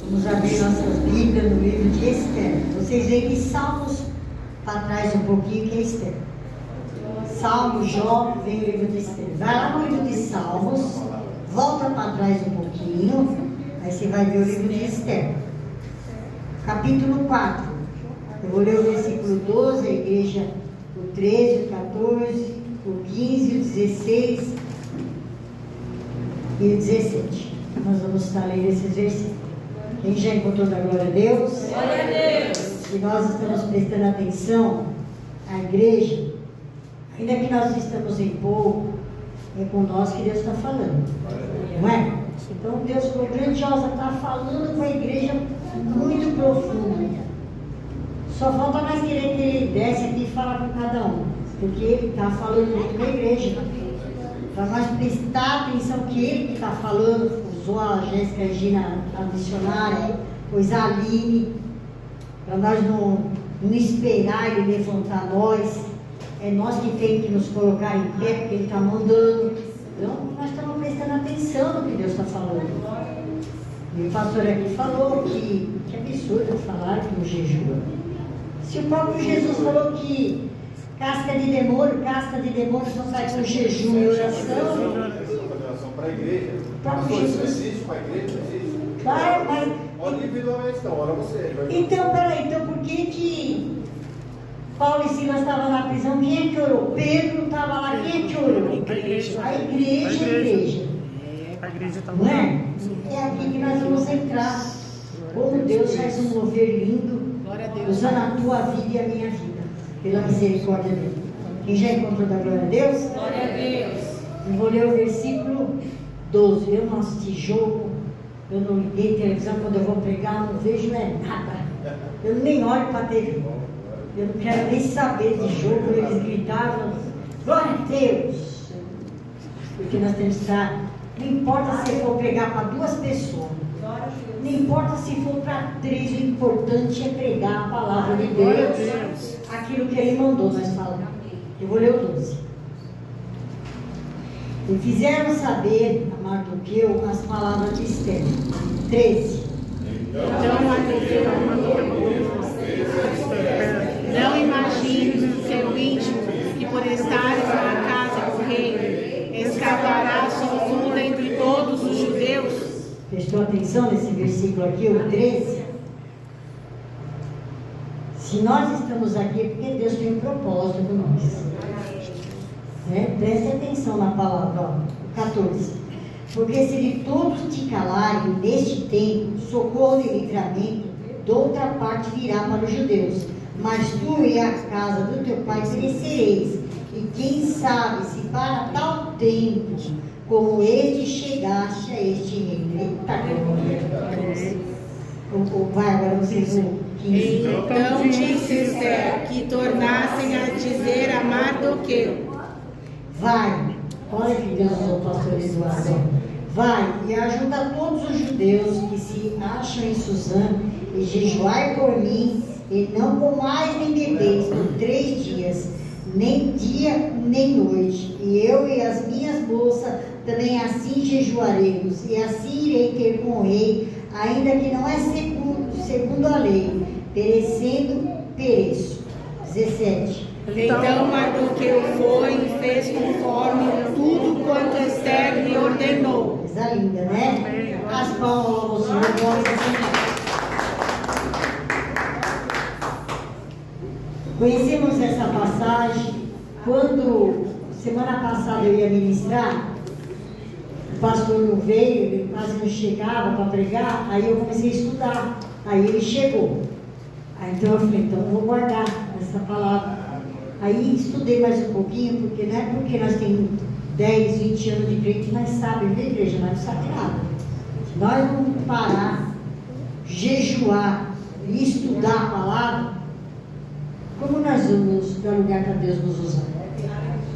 Vamos abrir nossas Bíblias no livro de Esther. Vocês veem que Salmos, para trás um pouquinho, que é Esther. Salmo, Jó, vem o livro de Esther. Vai lá no livro de Salmos, volta para trás um pouquinho, aí você vai ver o livro de Esther. Capítulo 4. Eu vou ler o versículo 12, a igreja, o 13, o 14, o 15, o 16 e o 17. Nós vamos estar lendo esses versículos. Quem já encontrou da glória a Deus? Glória a Deus! Se nós estamos prestando atenção à igreja, ainda que nós estamos em pouco, é com nós que Deus está falando. Não é? Então Deus foi grandiosa, está falando com a igreja muito profundo. Só falta nós querer que Ele desce aqui e falar com cada um. Porque Ele está falando muito com a igreja. Para nós prestar atenção que Ele que está falando, usou a Jéssica Regina, a missionária, pois a Aline, para nós não esperar Ele levantar nós, é nós que temos que nos colocar em pé, porque Ele está mandando. Então, nós estamos prestando atenção no que Deus está falando. E o pastor aqui falou que absurdo falar que o jejum. Se o próprio Jesus falou que casca de demônio só sai com jejum e oração. Para a igreja. Jesus existe para a igreja, não existe. Claro, mas. Ora individualmente, então, ora você. Então, peraí, então por que Paulo e Silas estavam na prisão? Quem é que orou? Pedro estava lá, quem é que orou? A igreja. A igreja está não é? É aqui que nós vamos entrar. Como Deus faz um mover lindo, usando a tua vida e a minha vida, pela misericórdia dele. Quem já encontrou da glória a Deus? Glória a Deus! Eu vou ler o versículo 12. Eu não assisti jogo, eu não liguei televisão, quando eu vou pregar, não vejo nada. Eu nem olho para a TV. Eu não quero nem saber de jogo. Eles gritavam, glória a Deus! Porque nós temos que estar. Não importa se for pregar para 2 pessoas, não importa se for para 3, o importante é pregar a palavra de Deus, aquilo que Ele mandou nós falar. Eu vou ler o 12. E fizeram saber a Mardoqueu as palavras de Esther. 13. Então Mardoqueu mandou não imagine, seu íntimo, que por estares na casa do rei, escapará sozinho entre todos os judeus. Prestou atenção nesse versículo aqui, o 13? Se nós estamos aqui, é porque Deus tem um propósito com nós. Preste atenção na palavra, ó, 14. Porque se de todos te calarem neste tempo, socorro e livramento, de outra parte virá para os judeus. Mas tu e a casa do teu pai perecereis. E quem sabe se para tal tempo como este chegaste a este reino. Eita, vai agora vocês no 15. Então disse Esther que tornassem a dizer a Mardoqueu. Vai, olha que Deus usou o pastor Eduardo. Vai e ajuda todos os judeus que se acham em Suzã e jejuai por mim, e não comais nem bebeis por 3 dias, nem dia nem noite. E eu e as minhas moças também assim jejuaremos, e assim irei ter com o rei, ainda que não é segundo a lei, perecendo, pereço. 17. Então Mardoqueu foi e fez conforme tudo quanto Esther lhe ordenou. Coisa linda, né? As palmas ao Senhor, glória ao Senhor. Conhecemos essa passagem quando semana passada eu ia ministrar. O pastor não veio, ele quase não chegava para pregar. Aí eu comecei a estudar. Aí ele chegou. Aí então eu falei, então eu vou guardar essa palavra. Aí estudei mais um pouquinho, porque não é porque nós temos 10, 20 anos de crente, nós sabemos da igreja, nós não sabemos nada. Se nós não parar, jejuar e estudar a palavra, como nós vamos dar lugar para Deus nos usar?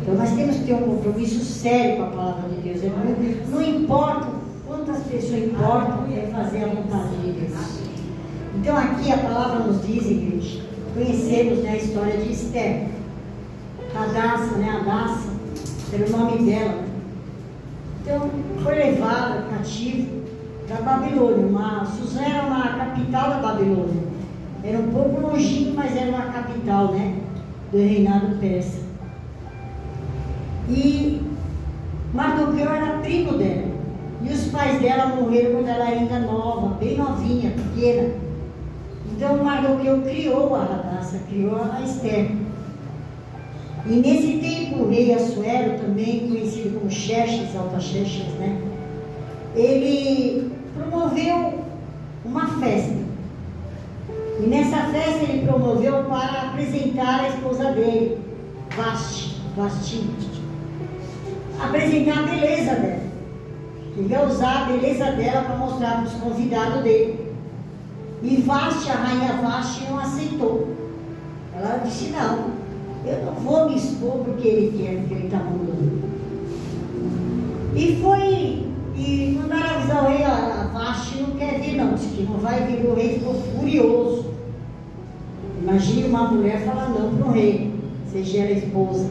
Então nós temos que ter um compromisso sério com a palavra de Deus. Não importa quantas pessoas importam, é fazer a vontade de Deus. Então aqui a palavra nos diz, igreja, conhecemos, né, a história de Esther. Hadassah, né? Hadassah, era o nome dela. Então, foi levada cativo da Babilônia. Suzã era uma capital da Babilônia. Era um pouco longinho, mas era uma capital, né? Do reinado persa. E Mardoqueu era primo dela. E os pais dela morreram quando ela era ainda nova, bem novinha, pequena. Então Mardoqueu criou a Hadassa, criou a Esther. E nesse tempo o rei Assuero, também conhecido como Xerxes, Artaxerxes, né? Ele promoveu uma festa. E nessa festa ele promoveu para apresentar a esposa dele, Vasti, apresentar a beleza dela. Ele ia usar a beleza dela para mostrar para os convidados dele. E Vasti, a rainha Vasti, não aceitou. Ela disse: não, eu não vou me expor porque ele quer, porque ele está mandando. E mandaram avisar o rei: a Vasti não quer vir, não. Disse que não vai vir. O rei ficou furioso. Imagine uma mulher falar não para o rei, seja ela esposa.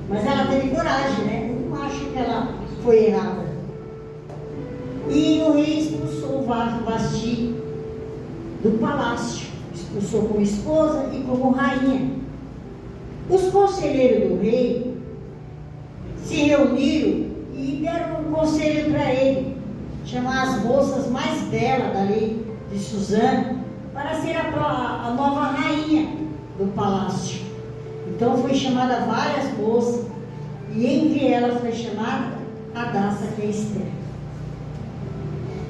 Mas ela teve coragem, né? Eu não acho que ela foi errada. E o rei expulsou Vasti do palácio. Expulsou como esposa e como rainha. Os conselheiros do rei se reuniram e deram um conselho para ele: chamar as moças mais belas dali de Suzã para ser a nova rainha do palácio. Então foi chamada várias moças, e entre elas foi chamada Hadassa, que é Esther.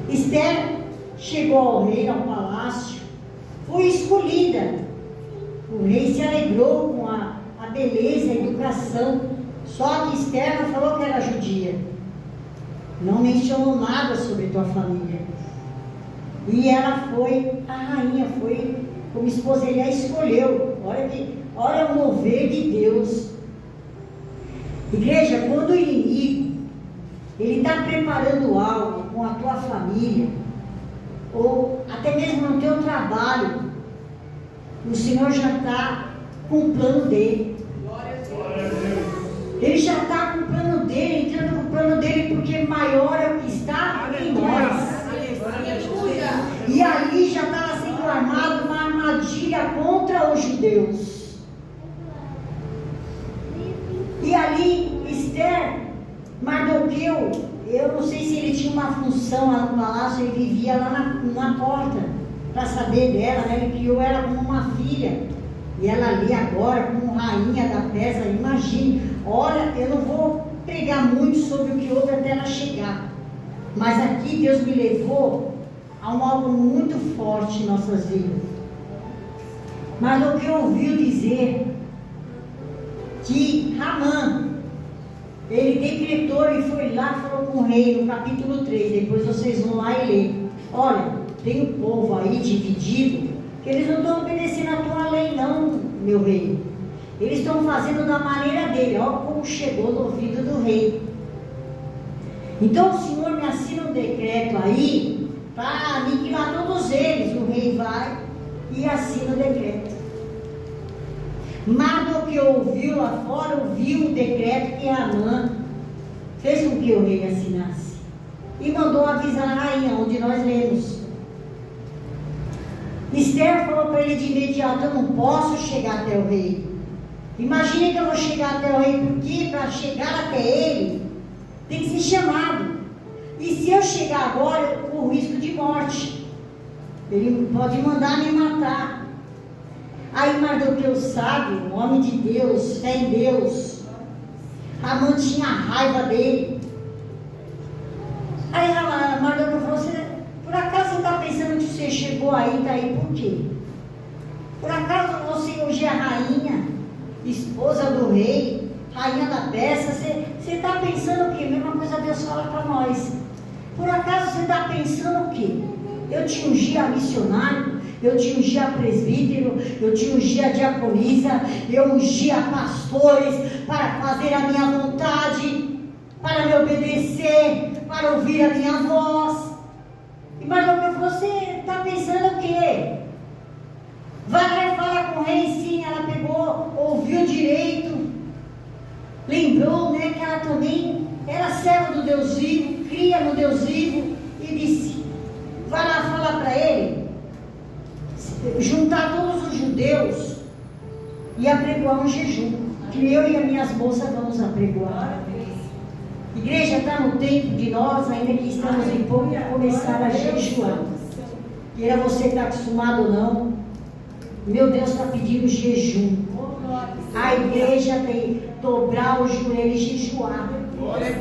Esther chegou ao rei, ao palácio, foi escolhida. O rei se alegrou com a beleza, a educação. Só que Esther não falou que era judia, não mencionou nada sobre tua família. E ela foi a rainha, foi como esposa, ele a escolheu. Olha o mover de Deus. Igreja, quando o inimigo ele está preparando algo com a tua família, ou até mesmo no teu trabalho, o Senhor já está com o plano dele. Ele já está com o plano dele, entrando com o plano dele, porque maior é o que está em nós. E ali já estava sendo armada uma armadilha contra os judeus. E ali, Esther, Mardoqueu, eu não sei se ele tinha uma função lá no palácio, ele vivia lá na porta, para saber dela, né? Ele criou ela como uma filha. E ela ali agora, como rainha da Pérsia, imagine. Olha, eu não vou pregar muito sobre o que houve até ela chegar. Mas aqui Deus me levou a algo muito forte em nossas vidas. Mardoqueu ouviu dizer que Ramã, ele decretou e foi lá e falou com o rei no capítulo 3, depois vocês vão lá e ler. Olha, tem um povo aí dividido, que eles não estão obedecendo a tua lei não, meu rei. Eles estão fazendo da maneira dele. Olha como chegou no ouvido do rei. Então o Senhor me assina um decreto aí para aniquilar todos eles. O rei vai e assina o decreto. Mardoqueu ouviu lá fora, ouviu o decreto que Amã fez com que o rei assinasse. E mandou avisar a rainha, onde nós lemos. Esther falou para ele de imediato: eu não posso chegar até o rei. Imagine que eu vou chegar até o rei, porque para chegar até ele tem que ser chamado. E se eu chegar agora, eu corro risco de morte. Ele pode mandar me matar. Aí Mardoqueu sábio, homem de Deus, fé em Deus, Amã tinha raiva dele. Aí Mardoqueu falou: por acaso você está pensando que você chegou aí, está aí por quê? Por acaso você hoje é a rainha, esposa do rei, rainha da Pérsia? Você está pensando o quê? Mesma coisa Deus fala para nós. Por acaso você está pensando o quê? Eu te ungi a missionário, eu te ungi a presbítero, eu te ungi a diaconisa, eu ungi a pastores para fazer a minha vontade, para me obedecer, para ouvir a minha voz. E Mardoqueu, você está pensando o quê? Vai lá e fala com o rei. Sim, ela pegou, ouviu direito, lembrou, né, que ela também era serva do Deus vivo, cria no Deus vivo, e disse: juntar todos os judeus e apregoar um jejum, que eu e as minhas moças vamos apregoar. Igreja, está no tempo de nós, ainda que estamos em pouco, começar a jejuar. Queira você estar acostumado ou não, meu Deus está pedindo jejum. A igreja tem que dobrar o joelho e jejuar.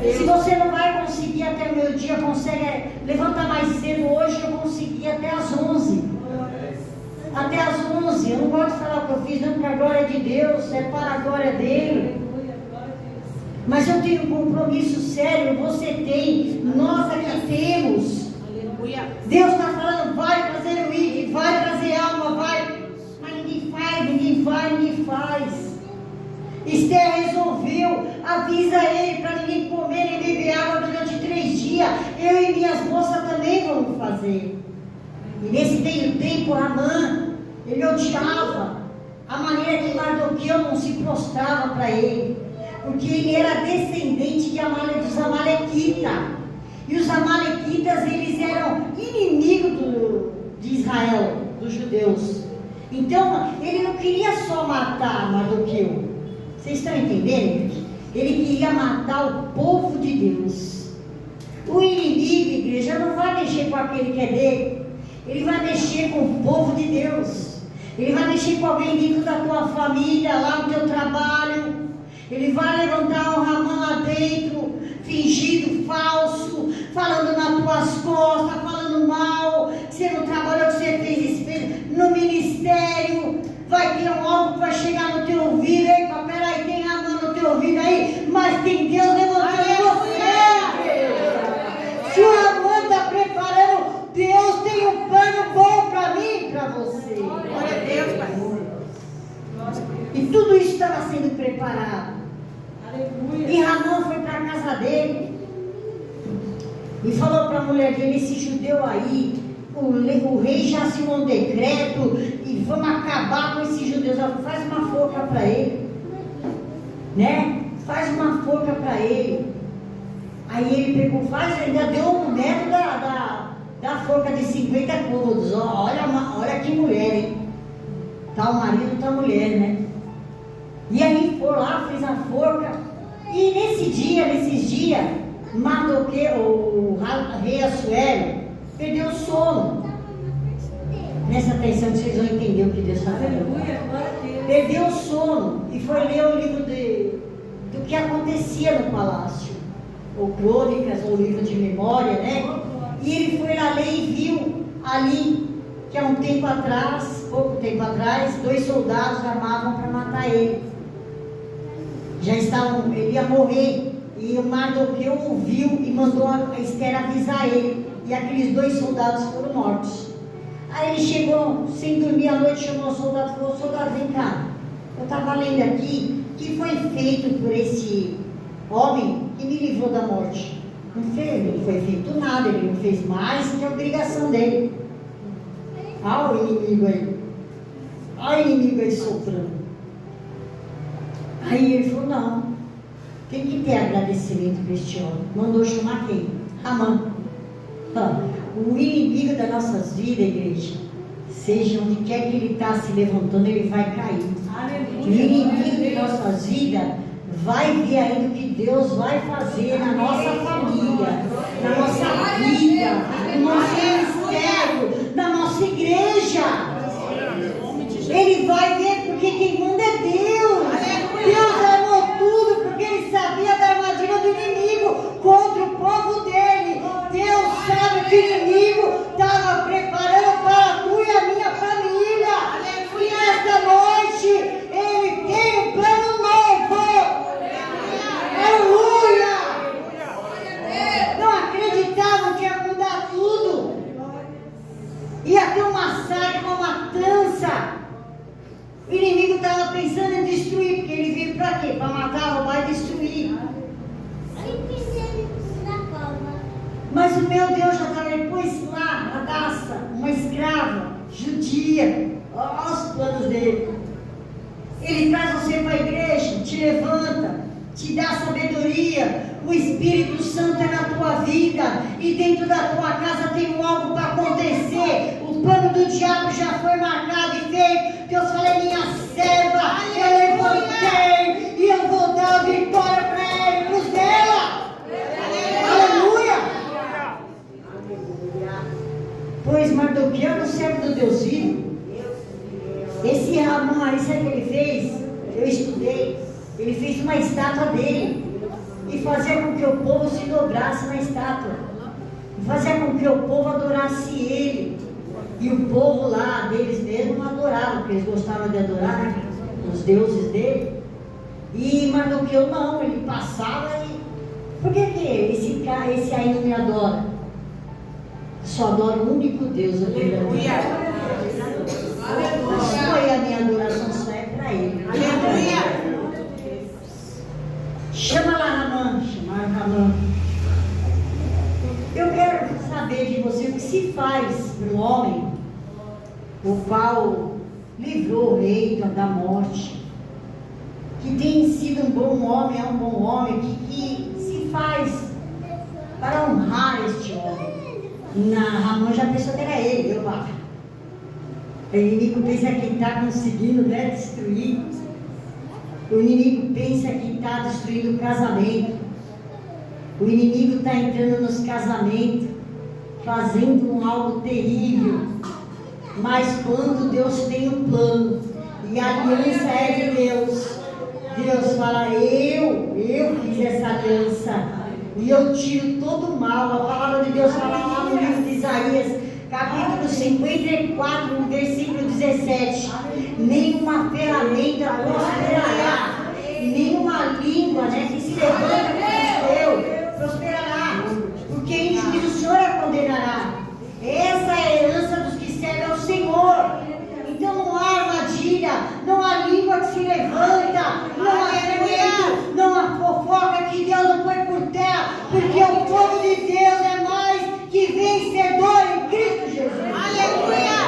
Se você não vai conseguir até o meio-dia, consegue levantar mais cedo. Hoje eu consegui até às 11. Até às 11. Eu não gosto de falar o que eu fiz, não, porque a glória é de Deus, é para a glória dele. Mas eu tenho um compromisso sério, você tem, nós aqui temos. Deus está falando, vai trazer o ID, vai trazer alma, vai. Mas ninguém faz. Esther resolveu, avisa ele para ninguém comer nem beber água durante 3 dias. Eu e minhas moças também vamos fazer. E nesse meio tempo, Amã, ele odiava a maneira que Mardoqueu não se prostrava para ele, porque ele era descendente dos Amalequitas. E os Amalequitas, eles eram inimigos de Israel, dos judeus. Então, ele não queria só matar Mardoqueu. Vocês estão entendendo? Ele queria matar o povo de Deus. O inimigo, igreja, não vai mexer com aquele que é dele. Ele vai mexer com o povo de Deus. Ele vai mexer com alguém dentro da tua família, lá no teu trabalho. Ele vai levantar um Ramã lá dentro, fingido, falso, falando nas tuas costas, falando mal. Você não trabalhou, que você fez no ministério. Vai ter algo que vai chegar no teu ouvido. Eita, peraí, tem Ramã no teu ouvido aí, mas tem Deus levantando você. Se o Ramã está preparando, Deus tem um plano bom para mim e para você. Glória a Deus, Pai. E tudo isso estava sendo preparado. Aleluia. E Ramã foi para a casa dele e falou para a mulher dele: esse judeu aí, o rei já assinou um decreto e vamos acabar com esses judeus. Faz uma forca para ele, né? Faz uma forca para ele. Aí ele pegou, ainda deu um metro da forca de 50 cômodos. Olha que mulher, hein? Tá o marido, tá a mulher, né? E aí foi lá, fez a forca. E nesses dias, Mardoqueu, o rei Assuero, perdeu o sono. Presta atenção que vocês vão entender o que Deus está falando. Perdeu o sono e foi ler o livro do que acontecia no palácio, ou crônicas, ou livro de memória, né? E ele foi lá ler e viu ali que há um tempo atrás, pouco tempo atrás, 2 soldados armavam para matar ele. Ele ia morrer. E o Mardoqueu ouviu e mandou a Esther avisar ele. E aqueles 2 soldados foram mortos. Aí ele chegou, sem dormir à noite, chamou o soldado e falou: soldado, vem cá. Eu estava lendo aqui que foi feito por esse homem que me livrou da morte. Não foi feito nada, ele não fez mais que a obrigação dele. Olha o inimigo aí. Olha o inimigo aí soprando. Aí ele falou: não, tem que ter agradecimento para este homem. Mandou chamar quem? Ramã. O inimigo das nossas vidas, igreja, seja onde quer que ele está se levantando, ele vai cair. O inimigo das nossas vidas vai ver ainda o que Deus vai fazer na nossa família, na nossa vida, no nosso ministério, na nossa igreja. Ele vai ver, porque quem manda é Deus. Deus armou tudo porque ele sabia da armadilha do inimigo contra o povo dele. Deus sabe que o inimigo estava preparando para tu e a minha família. E esta noite ele tem um plano novo. Aleluia! Não acreditavam que ia mudar tudo. Ia ter um massacre, uma matança. O inimigo estava pensando em destruir, porque ele veio para quê? Para matar, roubar e destruir. Mas o meu Deus já estava, ele pôs lá, Adassa, uma escrava judia. Olha os planos dele. Ele traz você para a igreja, te levanta, te dá sabedoria. O Espírito Santo é na tua vida e dentro da tua casa tem algo para acontecer. O plano do diabo já foi marcado e feito. Deus fala, é minha serva, eu levantei e eu vou dar a vitória para ele, para os dela. Aleluia! Pois Mardoqueu era o servo do Deus vivo. Esse Ramã aí, sabe o que ele fez? Eu estudei. Ele fez uma estátua dele e fazia com que o povo se dobrasse na estátua, e fazia com que o povo adorasse ele. E o povo lá deles mesmo não adorava, porque eles gostavam de adorar, né, os deuses dele. E Mardoqueu não, ele passava e... Por que esse aí não me adora? Só adora o único Deus, o verdadeiro. Só a minha adoração só é para ele. Aleluia! Chama lá Ramã, chamar Ramã. Eu quero saber de você o que se faz para um homem o qual livrou o rei da morte, que tem sido um bom homem, é um bom homem, que se faz para honrar este homem. Ramã já pensou que era ele, o inimigo pensa que está conseguindo, né, destruir. O inimigo pensa que está destruindo o casamento. O inimigo está entrando nos casamentos, fazendo algo terrível. Mas quando Deus tem um plano e a aliança é de Deus, Deus fala, eu fiz essa aliança e eu tiro todo o mal. A palavra de Deus fala lá no livro de Isaías, capítulo 54, no versículo 17. Nenhuma ferramenta prosperará, nenhuma língua, né, que se levanta contra Deus prosperará, porque em juízo o Senhor condenará. Essa é a herança dos que servem ao Senhor. Então não há armadilha, não há língua que se levanta, não há segredo, não há fofoca que Deus não põe por terra, porque o povo de Deus é mais que vencedor em Cristo Jesus. Aleluia!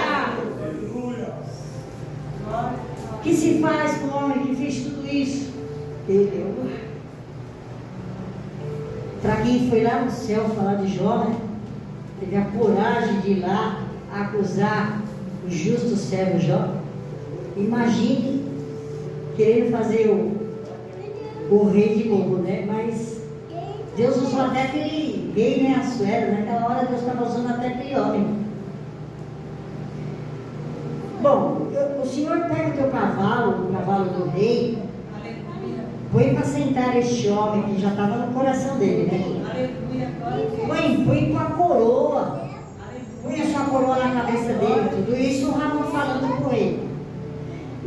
O que se faz com o homem que fez tudo isso? Para quem foi lá no céu falar de Jó, né? Teve a coragem de ir lá acusar o justo servo Jó. Imagine querendo fazer o rei de bobo, né? Mas Deus usou até aquele rei, né? Assuero, naquela hora Deus estava usando até aquele homem. Bom, o Senhor pega o teu cavalo, o cavalo do rei, põe para sentar este homem que já estava no coração dele, né? Põe com a coroa, põe a sua coroa na cabeça dele, tudo isso o Ramã falando com ele.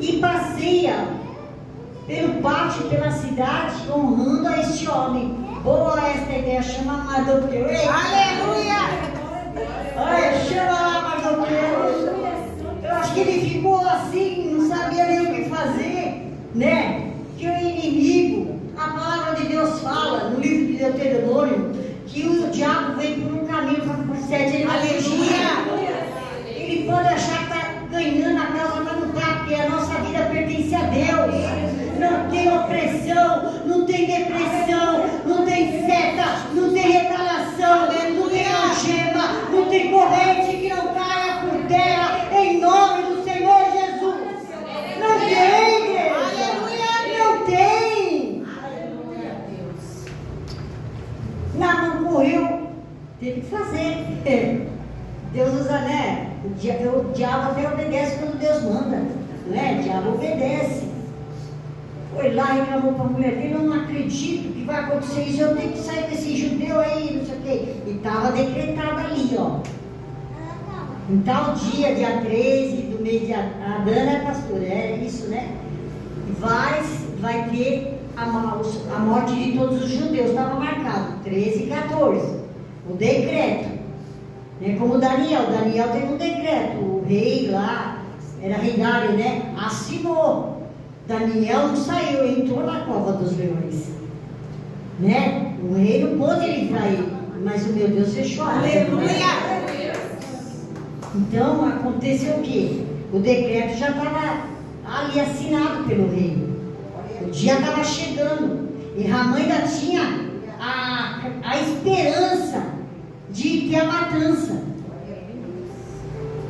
E passeia pelo pátio, pela cidade, honrando a este homem. Boa esta ideia, chama Mardoqueu. Aleluia! Olha, chama lá Mardoqueu. Eu acho que ele ficou assim, não sabia nem o que fazer, né? Que o inimigo, a palavra de Deus fala no livro de Deuteronômio, que o diabo vem por um caminho para por sete, ele vai fugir. Ele pode achar que está ganhando a causa, mas não está, porque a nossa vida pertence a Deus. Não tem opressão, não tem depressão, não tem seta, não tem retaliação, não tem algema, não tem corrente que não caia por terra, em nome do Senhor Jesus. Não tem, igreja. Aleluia. Não tem. Não correu, teve que fazer. Deus usa, né? O diabo até obedece quando Deus manda, né? O diabo obedece. Foi lá e reclamou para a mulher dele, eu não acredito que vai acontecer isso, eu tenho que sair desse judeu aí, não sei o quê. E estava decretado ali, ó. Em tal dia 13 do mês de Adana, é pastor, é isso, né? Vai ter a morte de todos os judeus, estava marcado, 13 e 14, o decreto. Né? Como Daniel teve um decreto, o rei lá, era rei Dário, né? Assinou. Daniel não saiu, entrou na cova dos leões, né? O rei não pôde livrar ele, mas o meu Deus fechou a aleluia! Então aconteceu o quê? O decreto já estava ali assinado pelo rei, o dia estava chegando, e Ramã ainda tinha a esperança de ter a matança.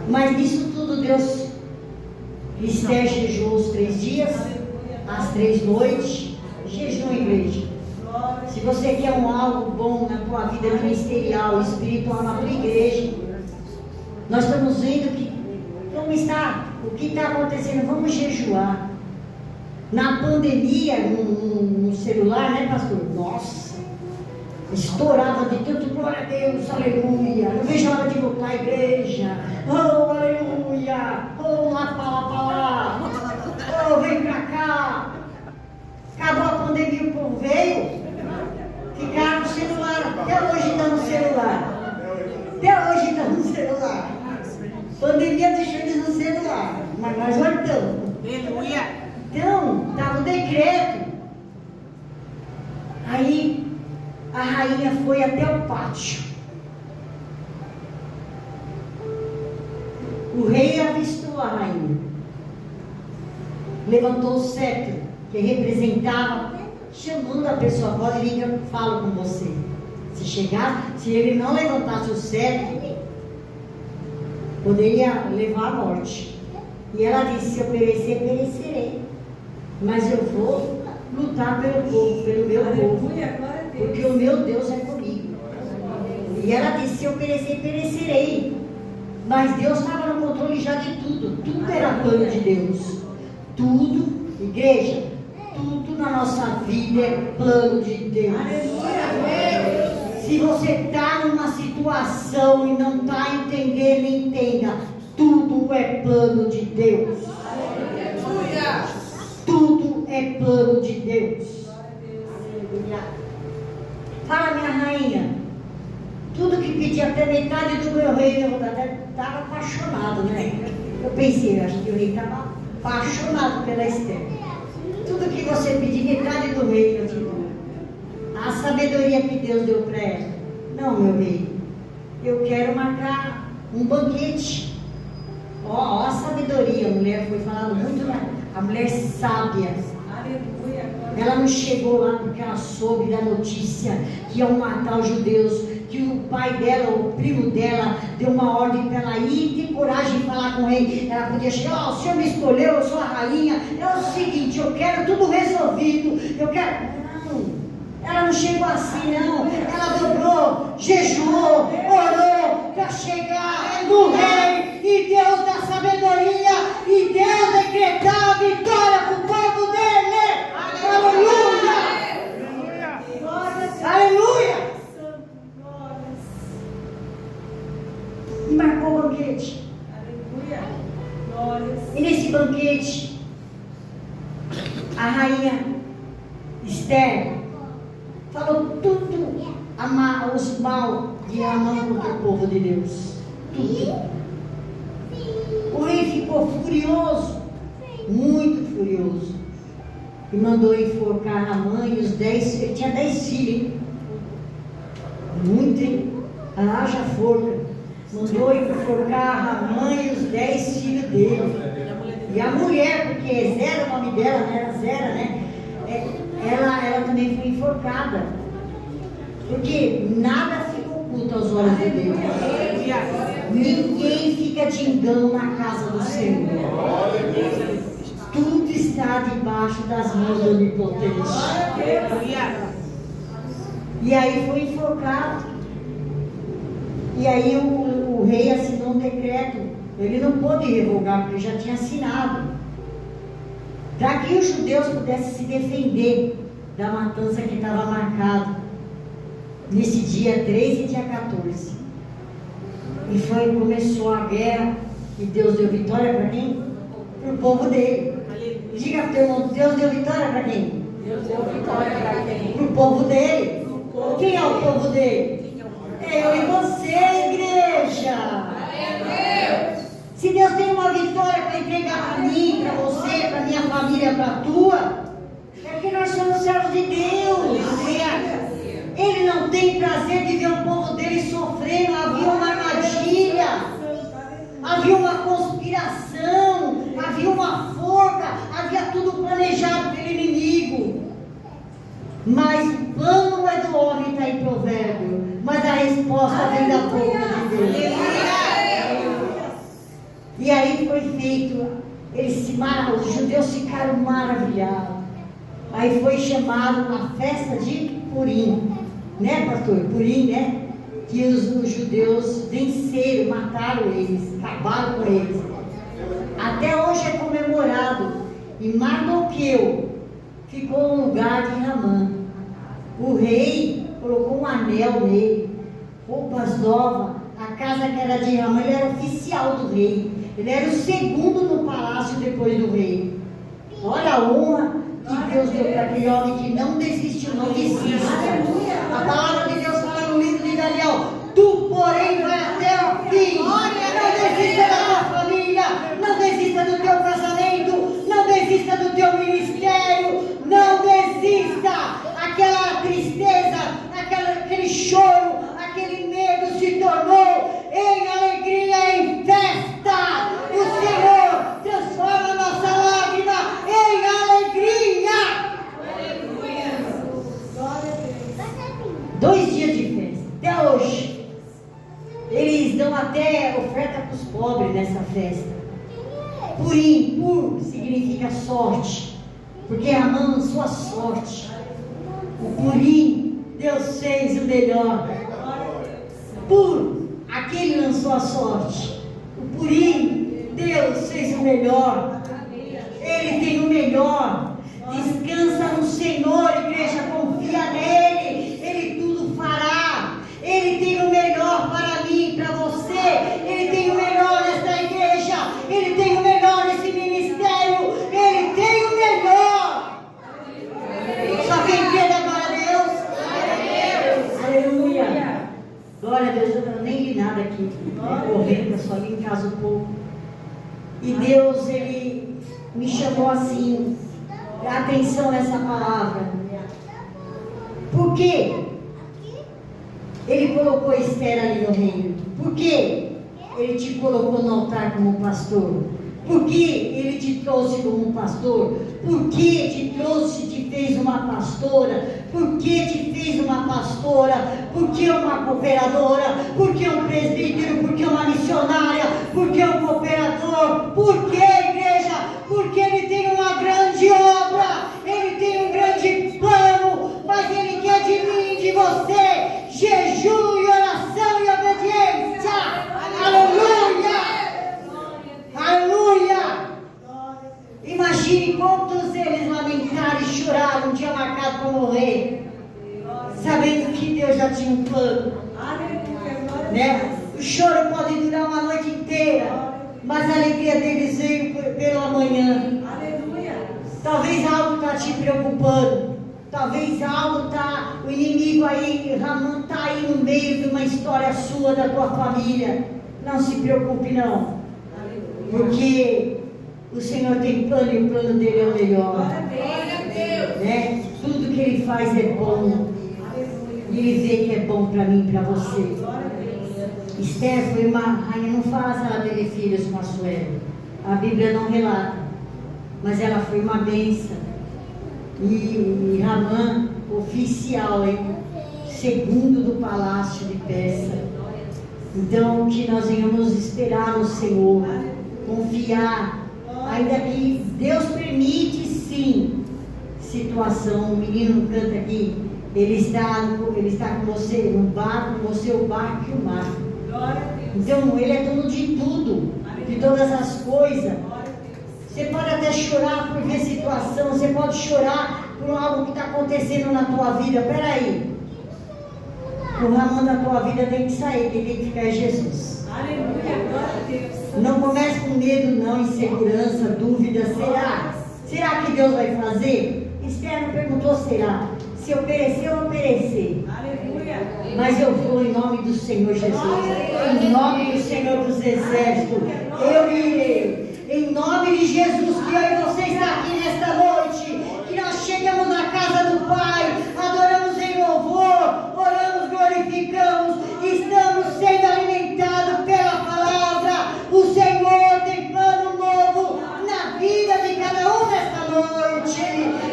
Mas nisso tudo Deus, Esther jejuou os 3 dias, as 3 noites, jejum, igreja. Se você quer algo bom na tua vida ministerial, espiritual, na tua igreja, nós estamos vendo o que está acontecendo. Vamos jejuar. Na pandemia, no celular, né, pastor? Nossa, estourava de tanto glória a Deus, aleluia. Eu vejo a hora de voltar à igreja. Oh, aleluia. Oh, lá para lá. Oh, vem pra cá. Acabou a pandemia, o povo veio. Ficaram no celular. Até hoje está no celular. Até hoje está no celular. Pandemia deixou eles no celular. Mas nós voltamos. Aleluia. Então, estava o decreto. Aí a rainha foi até o pátio. O rei avistou a rainha. Levantou o cetro, que representava, chamando a pessoa, pode vir que eu falo com você. Se ele não levantasse o cetro, poderia levar à morte. E ela disse: se eu perecer, perecerei. Mas eu vou lutar pelo povo, pelo meu povo, porque o meu Deus é comigo. E ela disse: se eu perecer, perecerei. Mas Deus estava no controle já de tudo. Tudo era plano de Deus. Tudo, igreja, tudo na nossa vida é plano de Deus. Se você está numa situação e não está entendendo, entenda. Tudo é plano de Deus. Tudo é plano de Deus. Fala, minha rainha. Tudo que pedi, até metade do meu reino, eu estava apaixonado, né? Eu pensei, acho que o rei estava apaixonado pela Esther. Tudo que você pedir, metade do reino, eu te dou. A sabedoria que Deus deu para ela. Não, meu rei, eu quero marcar um banquete. Ó, a sabedoria, a mulher foi falando muito, né? A mulher sábia. Ela não chegou lá porque ela soube da notícia que iam matar os judeus, que o pai dela, o primo dela, deu uma ordem para ela ir e ter coragem de falar com o rei. Ela podia chegar: o senhor me escolheu, eu sou a rainha, é o seguinte, eu quero tudo resolvido, eu quero... Não, ela não chegou assim, não. Ela dobrou, jejuou, orou para chegar no rei, e Deus dá sabedoria, e Deus decretar a vitória para o povo dele. Aleluia! Aleluia! E marcou o banquete. E nesse banquete, a rainha Esther falou tudo os mal de Amã contra o povo de Deus. Tudo. O rei ficou furioso, muito furioso, e mandou enforcar Amã e os 10, ele tinha 10 filhos, hein? Muito, hein? Haja forca. Mandou enforcar Amã e os 10 filhos dele. E a mulher, porque Zera, o nome dela, né? Era Zera, né? Ela também foi enforcada. Porque nada fica oculto aos olhos de Deus. Ninguém fica de engano na casa do Senhor. Tudo está debaixo das mãos do Onipotente. E aí foi enforcado. E aí o rei assinou um decreto. Ele não pôde revogar, porque já tinha assinado. Para que os judeus pudessem se defender da matança que estava marcada nesse dia 13 e dia 14. E começou a guerra. E Deus deu vitória para quem? Para o povo dele. Diga para o teu irmão: Deus deu vitória para quem? Deus deu vitória para quem? Para o povo dele. Quem é o povo dele? É eu e você, igreja. Se Deus tem uma vitória para entregar para mim, para você, para minha família, para a tua, é porque nós somos servos de Deus. Ele não tem prazer de ver o povo dele sofrendo. Havia uma armadilha, havia uma conspiração, havia uma forca, havia tudo planejado pelo inimigo. Mas o plano não é do homem, está em Provérbio, mas a resposta vem da boca aí foi feito, os judeus ficaram maravilhados. Aí foi chamado a festa de Purim, né, pastor? Purim, né? Que os judeus venceram, mataram eles, acabaram com eles. Até hoje é comemorado. E Mardoqueu ficou no lugar de Ramã. O rei colocou um anel nele, roupas novas. A casa que era de Ramã, ele era oficial do rei. Ele era o segundo no palácio depois do rei. Olha a honra que Deus deu para aquele homem que não desistiu, não desiste. A palavra de Deus fala no livro de Daniel: tu, porém, vai até o fim. Não desista da tua família, não desista do teu casamento, não desista do teu ministério, não desista. Aquela tristeza, aquele choro, aquele medo se tornou em alegria, em festa. O Senhor transforma a nossa lágrima em alegria. 2 dias de festa, até hoje. Eles dão até oferta para os pobres nessa festa. Purim, pur, significa sorte, porque Ramã lançou a sorte. O Purim, Deus fez o melhor. Pur, aquele lançou a sorte. O Purim, Deus fez o melhor. Ele tem o melhor. Descansa no Senhor, igreja, confia nele. Ele tudo fará. Ele tem o melhor para mim, para você. Ele tem o melhor nesta igreja. Ele tem o melhor nesse ministério. Ele tem o melhor. Só quem crê da glória a Deus. Aleluia. Glória a Deus. Eu não nem li nada aqui. Correndo, eu só li em casa um pouco. E Deus, Ele me chamou assim. Atenção nessa palavra. Por quê? Ele colocou Esther ali no reino. Por quê? Ele te colocou no altar como pastor. Por que Ele te trouxe como pastor? Por que te trouxe, te fez uma pastora? Por que te fez uma pastora? Por que uma cooperadora? Por que um presbítero? Por que uma missionária? Por que um cooperador? Por que, igreja? Porque Ele tem uma grande obra. Ele tem um grande plano. Mas Ele quer de mim e de você jejum e oração e obediência. Aleluia! Aleluia! Imagine quantos eles lamentaram e choraram um dia marcado para morrer, sabendo que Deus já tinha um plano. Né? O choro pode durar uma noite inteira, mas a alegria deles veio pela manhã. Talvez algo está te preocupando. Talvez algo está, o inimigo aí, Ramã está aí no meio de uma história sua, da tua família. Não se preocupe não, porque o Senhor tem plano e o plano dele é o melhor. Né? Tudo que Ele faz é bom. E Ele vê que é bom para mim e para você. Esther foi uma rainha, não fala se ela teve filhos com Assuero. A Bíblia não relata. Mas ela foi uma bênção. E Ramã, oficial, segundo do palácio de Peça. Então, que nós venhamos esperar no Senhor, confiar, ainda que Deus permite, sim, situação. O menino canta aqui, ele está com você no barco, com você o barco e o mar. Então, Ele é dono de tudo, de todas as coisas. Você pode até chorar por ver situação, você pode chorar por algo que está acontecendo na tua vida. Peraí, o Ramã da tua vida tem que sair, quem tem que ficar é Jesus. Aleluia, glória a Deus. Não comece com medo, não, insegurança, dúvida. Será que Deus vai fazer? Esther não perguntou será. Se eu perecer, eu vou perecer. Aleluia. Mas eu vou em nome do Senhor Jesus. Em nome do Senhor dos Exércitos. Eu irei. Em nome de Jesus, que eu e você está aqui nesta noite, que nós chegamos na casa do Pai, adoramos em louvor, oramos, glorificamos, estamos sendo alimentados pela palavra. O Senhor tem plano novo na vida de cada um nesta noite.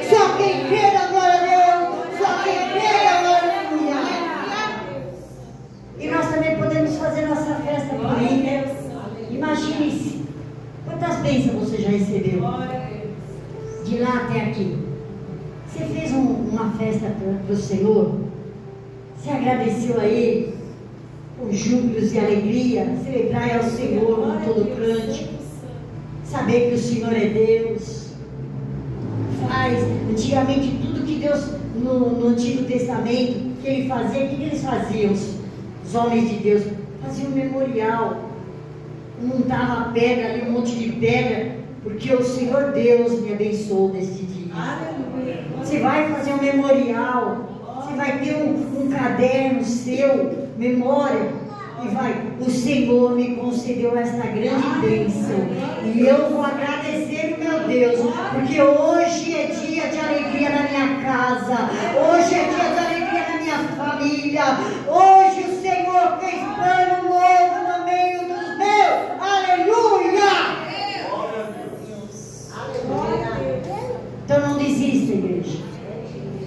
Só quem crê na glória a Deus, só quem crê na glória a Deus. E nós também podemos fazer nossa festa por aí, né? Imagine-se. bênçãos você já recebeu? De lá até aqui. Você fez uma festa para o Senhor? Você agradeceu a Ele? Com júbilos e alegria, celebrar ao Senhor com todo cântico, saber que o Senhor é Deus. Faz, antigamente, tudo que Deus, no Antigo Testamento, que Ele fazia, o que eles faziam? Os homens de Deus faziam um memorial, montava pedra ali, um monte de pedra, porque o Senhor Deus me abençoou neste dia. Você vai fazer um memorial, você vai ter um caderno seu, memória, e vai, o Senhor me concedeu esta grande bênção, e eu vou agradecer, meu Deus, porque hoje é dia de alegria na minha casa, hoje é dia de alegria na minha família, hoje o Senhor fez plano novo no meio dos meus, aleluia! Então não desista, igreja.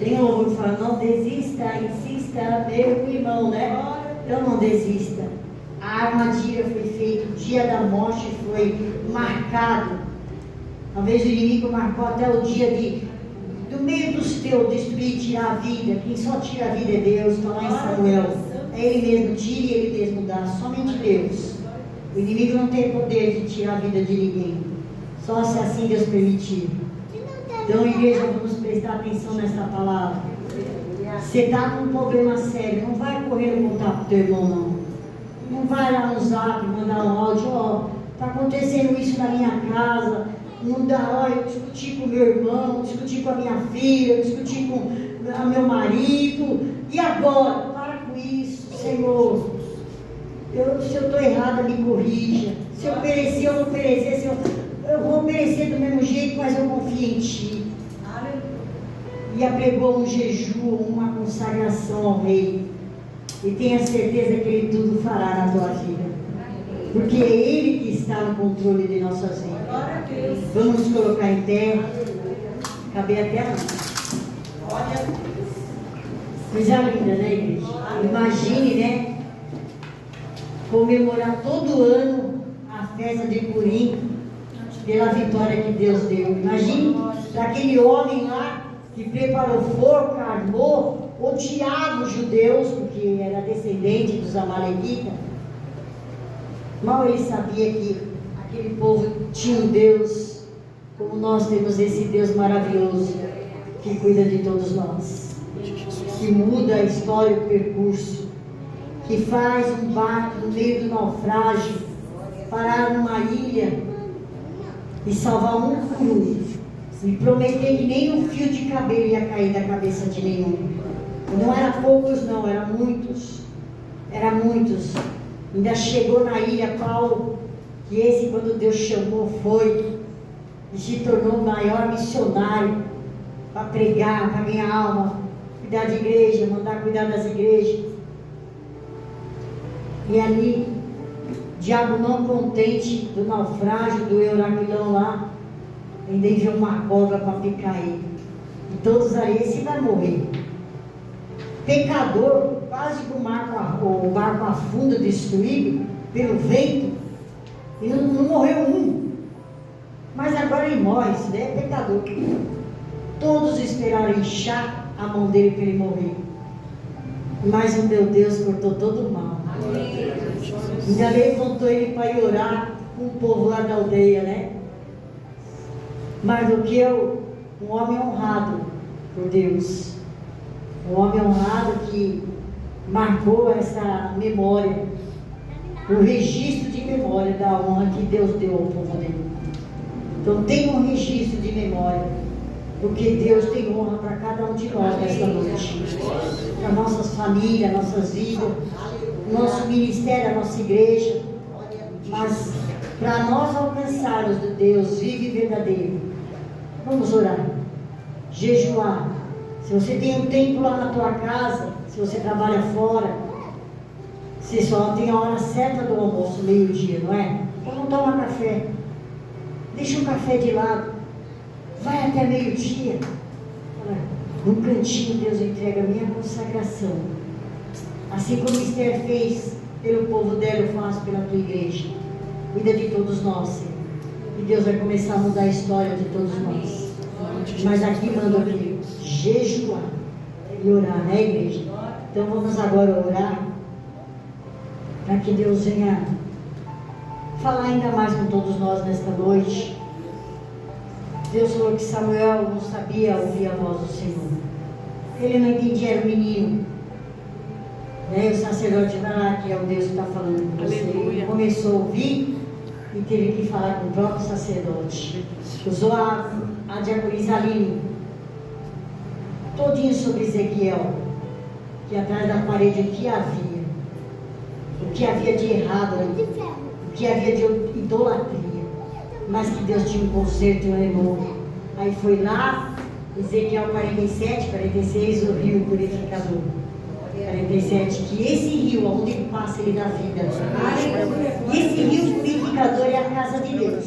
Tem um louvor que fala, não desista, insista, meu irmão, né? Então não desista. A armadilha foi feita, o dia da morte foi marcado. Talvez o inimigo marcou até o dia do meio dos teus, destruir e tirar a vida. Quem só tira a vida é Deus, está lá em Samuel. É Ele mesmo tira e Ele mesmo dá, somente Deus. O inimigo não tem poder de tirar a vida de ninguém, só se assim Deus permitir. Então, igreja, vamos prestar atenção nessa palavra. Você está com um problema sério, não vai correr no contato para o teu irmão, não. Não vai lá no zap, mandar um áudio, ó, está acontecendo isso na minha casa, não dá, ó, eu discuti com meu irmão, eu discuti com a minha filha, eu discuti com o meu marido, e agora? Para com isso, Senhor. Se eu estou errada, me corrija. Se eu perecer, eu não perecer, eu vou perecer do mesmo jeito, mas eu confio em Ti. E apregou um jejum, uma consagração ao Rei. E tenha certeza que Ele tudo fará na tua vida. Porque é Ele que está no controle de nossas vidas. Vamos nos colocar em pé. Acabei até a coisa linda, né, igreja? Imagine, né? Comemorar todo ano a festa de Purim pela vitória que Deus deu. Imagine daquele homem lá que preparou forca, armou, odiava os judeus, porque era descendente dos amalequitas. Mal ele sabia que aquele povo tinha um Deus, como nós temos esse Deus maravilhoso, que cuida de todos nós, que muda a história e o percurso, que faz um barco no meio do naufrágio, parar numa ilha e salvar um por um. E prometer que nem um fio de cabelo ia cair da cabeça de nenhum. Não eram poucos, não, eram muitos. Eram muitos. Ainda chegou na ilha Paulo, que esse, quando Deus chamou, foi e se tornou o maior missionário para pregar, para ganhar alma, cuidar de igreja, mandar cuidar das igrejas. E ali, o diabo não contente do naufrágio do Euraquilão lá, ainda enviou uma cobra para picar ele. E todos ali, esse vai morrer. Pecador, quase que o barco afunda, destruído pelo vento, e não morreu um. Mas agora ele morre, isso daí é pecador. Todos esperaram inchar a mão dele para ele morrer. Mas o meu Deus cortou todo o mal. Ainda levantou ele para ir orar com o povo lá da aldeia, né? Mas do que um homem honrado por Deus, um homem honrado que marcou essa memória, o registro de memória da honra que Deus deu ao povo dele. Então tem um registro de memória, porque Deus tem honra para cada um de nós nesta noite, para nossas famílias, nossas vidas, nosso ministério, a nossa igreja. Mas para nós alcançarmos do Deus vivo e verdadeiro, vamos orar, jejuar. Se você tem um templo lá na tua casa, se você trabalha fora, você só tem a hora certa do almoço, meio-dia, não é? Então não toma café, deixa o café de lado, vai até meio-dia. Num cantinho Deus entrega a minha consagração, assim como Esther fez pelo povo dela, eu faço pela tua igreja. Cuida de todos nós, Senhor. E Deus vai começar a mudar a história de todos nós. Mas aqui manda o quê? Jejuar e orar, né, igreja? Então vamos agora orar para que Deus venha falar ainda mais com todos nós nesta noite. Deus falou que Samuel não sabia ouvir a voz do Senhor. Ele não entendia, era um menino. O sacerdote vai lá, que é o Deus que está falando com você. Ele começou a ouvir e teve que falar com o próprio sacerdote. Usou a diaconisa Aline todinho sobre Ezequiel, que atrás da parede o que havia de errado, o que havia de idolatria, mas que Deus tinha um conserto e um renovo. Aí foi lá, Ezequiel 47, 46, o rio purificador. 47, que esse rio, onde passa ele dá vida. Esse rio purificador é a casa de Deus.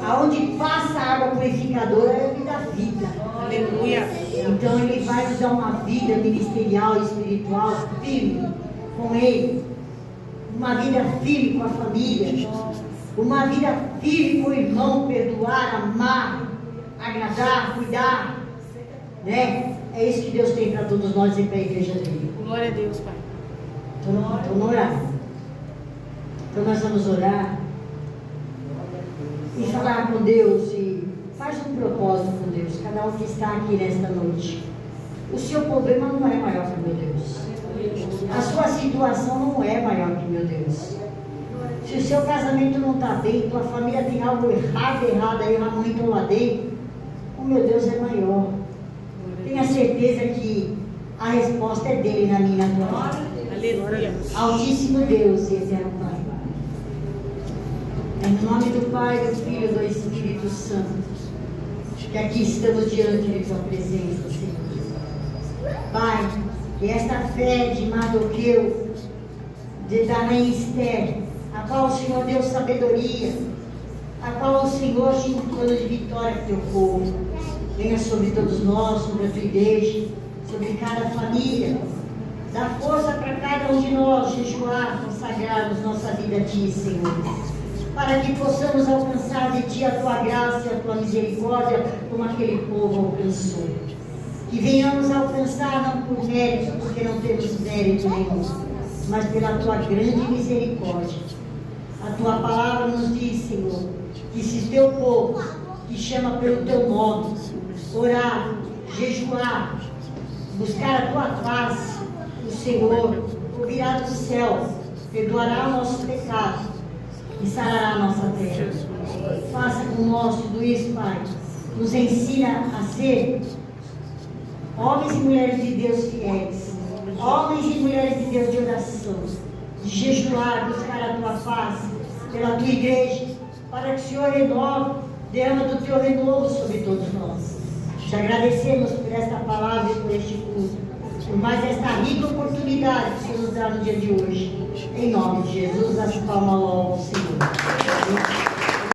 Aonde passa a água purificadora é ele dá vida. Aleluia. Então ele vai nos dar uma vida ministerial, espiritual, firme com ele. Uma vida firme com a família. Uma vida firme com o irmão, perdoar, amar, agradar, cuidar. Né? É isso que Deus tem para todos nós e para a igreja dele. Glória a Deus, Pai. Vamos orar. Então nós vamos orar e falar com Deus e faz um propósito com Deus. Cada um que está aqui nesta noite. O seu problema não é maior que o meu Deus. A sua situação não é maior que o meu Deus. Se o seu casamento não está bem, tua família tem algo errado aí lá muito lá dentro, o meu Deus é maior. Tenha certeza que a resposta é dele na minha vida. Aleluia. Altíssimo Deus e eterno Pai. Em nome do Pai, do Filho e do Espírito Santo, que aqui estamos diante de tua presença, Senhor. Pai, que esta fé de Mardoqueu, de Danaí e Esther, a qual o Senhor deu sabedoria, a qual o Senhor tinha um plano de vitória para o teu povo, venha sobre todos nós, sobre a tua igreja, sobre cada família. Dá força para cada um de nós jejuar, consagrarmos nossa vida a Ti, Senhor. Para que possamos alcançar de Ti a Tua graça e a Tua misericórdia, como aquele povo alcançou. Que venhamos alcançar não por mérito, porque não temos mérito nenhum, mas pela Tua grande misericórdia. A Tua palavra nos diz, Senhor, que se Teu povo, que chama pelo Teu nome, orar, jejuar, buscar a Tua face, o Senhor ouvirá do céu, perdoará o nosso pecado e sarará a nossa terra. Faça com nós tudo isso, Pai. Nos ensina a ser homens e mulheres de Deus fiéis, homens e mulheres de Deus de oração, de jejuar, buscar a Tua face pela Tua igreja, para que o Senhor renove, derrama do Teu renovo sobre todos nós. Te agradecemos por esta palavra e por este culto, por mais esta rica oportunidade que o Senhor nos dá no dia de hoje. Em nome de Jesus, as palmas ao Senhor.